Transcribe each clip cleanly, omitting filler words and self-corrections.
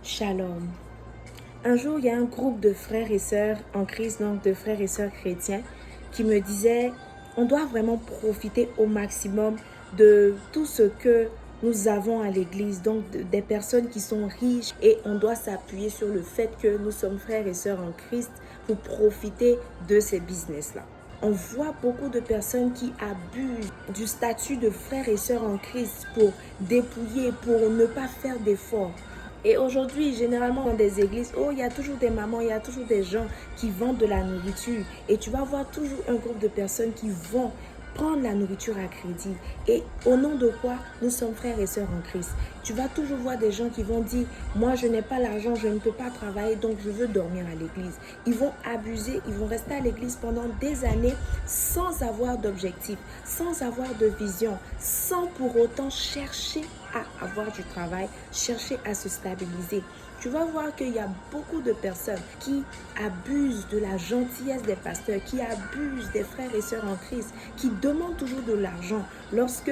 Shalom. Un jour, il y a un groupe de frères et sœurs en Christ, donc de frères et sœurs chrétiens, qui me disaient, on doit vraiment profiter au maximum de tout ce que nous avons à l'église, donc des personnes qui sont riches, et on doit s'appuyer sur le fait que nous sommes frères et sœurs en Christ pour profiter de ces business-là. On voit beaucoup de personnes qui abusent du statut de frères et sœurs en Christ pour dépouiller, pour ne pas faire d'efforts. Et aujourd'hui, généralement dans des églises, il y a toujours des mamans, il y a toujours des gens qui vendent de la nourriture. Et tu vas voir toujours un groupe de personnes qui vont prendre la nourriture à crédit. Et au nom de quoi nous sommes frères et sœurs en Christ. Tu vas toujours voir des gens qui vont dire, moi je n'ai pas l'argent, je ne peux pas travailler, donc je veux dormir à l'église. Ils vont abuser, ils vont rester à l'église pendant des années sans avoir d'objectif, sans avoir de vision, sans pour autant chercher à avoir du travail, chercher à se stabiliser. Tu vas voir qu'il y a beaucoup de personnes qui abusent de la gentillesse des pasteurs, qui abusent des frères et sœurs en Christ, qui demandent toujours de l'argent lorsque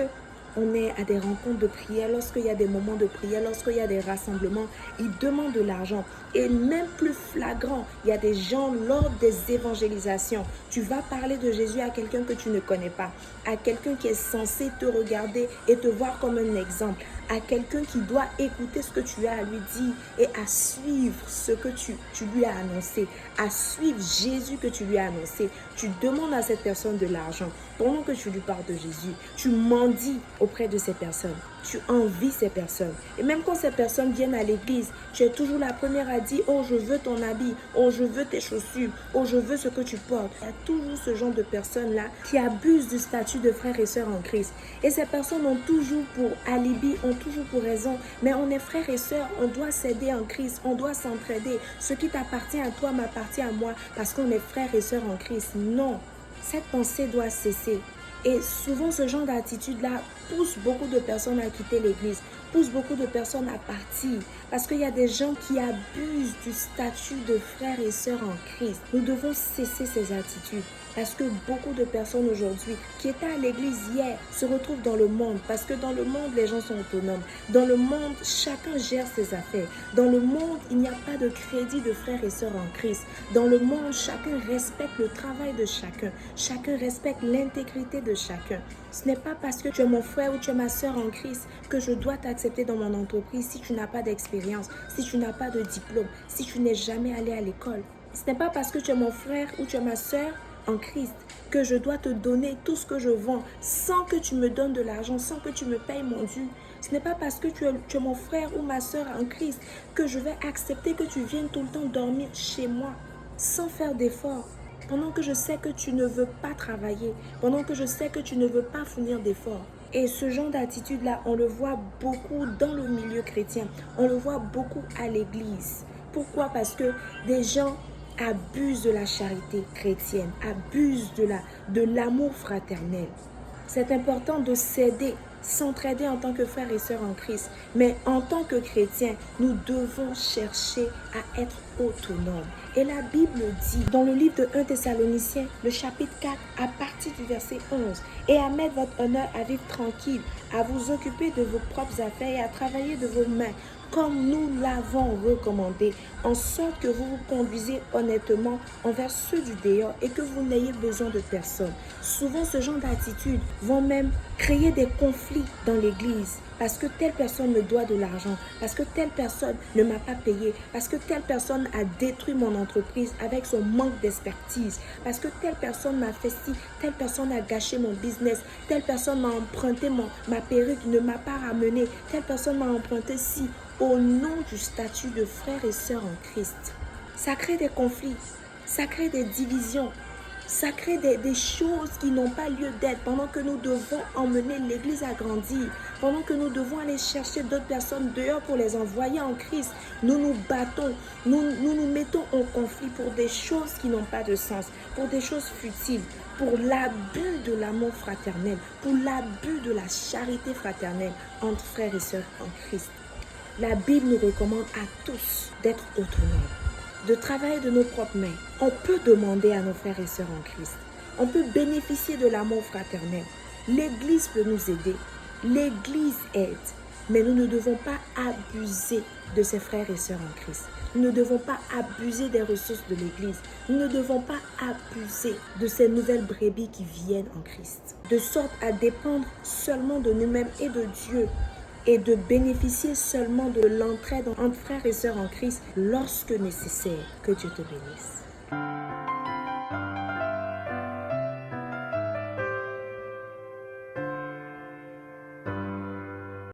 on est à des rencontres de prière, lorsqu'il y a des moments de prière, lorsqu'il y a des rassemblements, ils demandent de l'argent. Et même plus flagrant, il y a des gens lors des évangélisations. Tu vas parler de Jésus à quelqu'un que tu ne connais pas, à quelqu'un qui est censé te regarder et te voir comme un exemple, à quelqu'un qui doit écouter ce que tu as à lui dire et à suivre ce que tu lui as annoncé, à suivre Jésus que tu lui as annoncé. Tu demandes à cette personne de l'argent pendant que tu lui parles de Jésus. Tu mendies auprès de ces personnes. Tu envies ces personnes. Et même quand ces personnes viennent à l'église, tu es toujours la première à dire, oh je veux ton habit, oh je veux tes chaussures, oh je veux ce que tu portes. Il y a toujours ce genre de personnes-là qui abusent du statut de frères et sœurs en Christ. Et ces personnes ont toujours pour alibi, ont toujours pour raison. Mais on est frères et sœurs, on doit s'aider en Christ, on doit s'entraider. Ce qui t'appartient à toi m'appartient à moi parce qu'on est frères et sœurs en Christ. Non, cette pensée doit cesser. Et souvent, ce genre d'attitude-là pousse beaucoup de personnes à quitter l'église, pousse beaucoup de personnes à partir. Parce qu'il y a des gens qui abusent du statut de frères et sœurs en Christ. Nous devons cesser ces attitudes. Parce que beaucoup de personnes aujourd'hui qui étaient à l'église hier se retrouvent dans le monde. Parce que dans le monde, les gens sont autonomes. Dans le monde, chacun gère ses affaires. Dans le monde, il n'y a pas de crédit de frères et sœurs en Christ. Dans le monde, chacun respecte le travail de chacun. Chacun respecte l'intégrité de chacun. Ce n'est pas parce que tu es mon frère ou tu es ma sœur en Christ que je dois t'accepter dans mon entreprise si tu n'as pas d'expérience, si tu n'as pas de diplôme, si tu n'es jamais allé à l'école. Ce n'est pas parce que tu es mon frère ou tu es ma sœur en Christ que je dois te donner tout ce que je vends sans que tu me donnes de l'argent, sans que tu me payes mon dû. Ce n'est pas parce que tu es mon frère ou ma sœur en Christ que je vais accepter que tu viennes tout le temps dormir chez moi sans faire d'efforts. Pendant que je sais que tu ne veux pas travailler, pendant que je sais que tu ne veux pas fournir d'efforts. Et ce genre d'attitude-là, on le voit beaucoup dans le milieu chrétien. On le voit beaucoup à l'église. Pourquoi? Parce que des gens abusent de la charité chrétienne, abusent de l'amour fraternel. C'est important de s'aider, s'entraider en tant que frères et sœurs en Christ. Mais en tant que chrétiens, nous devons chercher à être autonomes. Et la Bible dit, dans le livre de 1 Thessaloniciens, le chapitre 4, à partir du verset 11, « Et à mettre votre honneur à vivre tranquille, à vous occuper de vos propres affaires et à travailler de vos mains, comme nous l'avons recommandé, en sorte que vous vous conduisez honnêtement envers ceux du dehors et que vous n'ayez besoin de personne. » Souvent, ce genre d'attitudes vont même créer des conflits dans l'église parce que telle personne me doit de l'argent, parce que telle personne ne m'a pas payé, parce que telle personne a détruit mon entreprise avec son manque d'expertise, parce que telle personne m'a fait ci, telle personne a gâché mon business, telle personne m'a emprunté ma perruque, ne m'a pas ramené, telle personne m'a emprunté ci, au nom du statut de frères et sœurs en Christ. Ça crée des conflits, ça crée des divisions, ça crée des choses qui n'ont pas lieu d'être pendant que nous devons emmener l'église à grandir, pendant que nous devons aller chercher d'autres personnes dehors pour les envoyer en Christ. Nous nous battons, nous mettons en conflit pour des choses qui n'ont pas de sens, pour des choses futiles, pour l'abus de l'amour fraternel, pour l'abus de la charité fraternelle entre frères et sœurs en Christ. La Bible nous recommande à tous d'être autonomes, de travailler de nos propres mains. On peut demander à nos frères et sœurs en Christ. On peut bénéficier de l'amour fraternel. L'Église peut nous aider. L'Église aide. Mais nous ne devons pas abuser de ses frères et sœurs en Christ. Nous ne devons pas abuser des ressources de l'Église. Nous ne devons pas abuser de ces nouvelles brebis qui viennent en Christ. De sorte à dépendre seulement de nous-mêmes et de Dieu et de bénéficier seulement de l'entraide entre frères et sœurs en Christ lorsque nécessaire. Que Dieu te bénisse.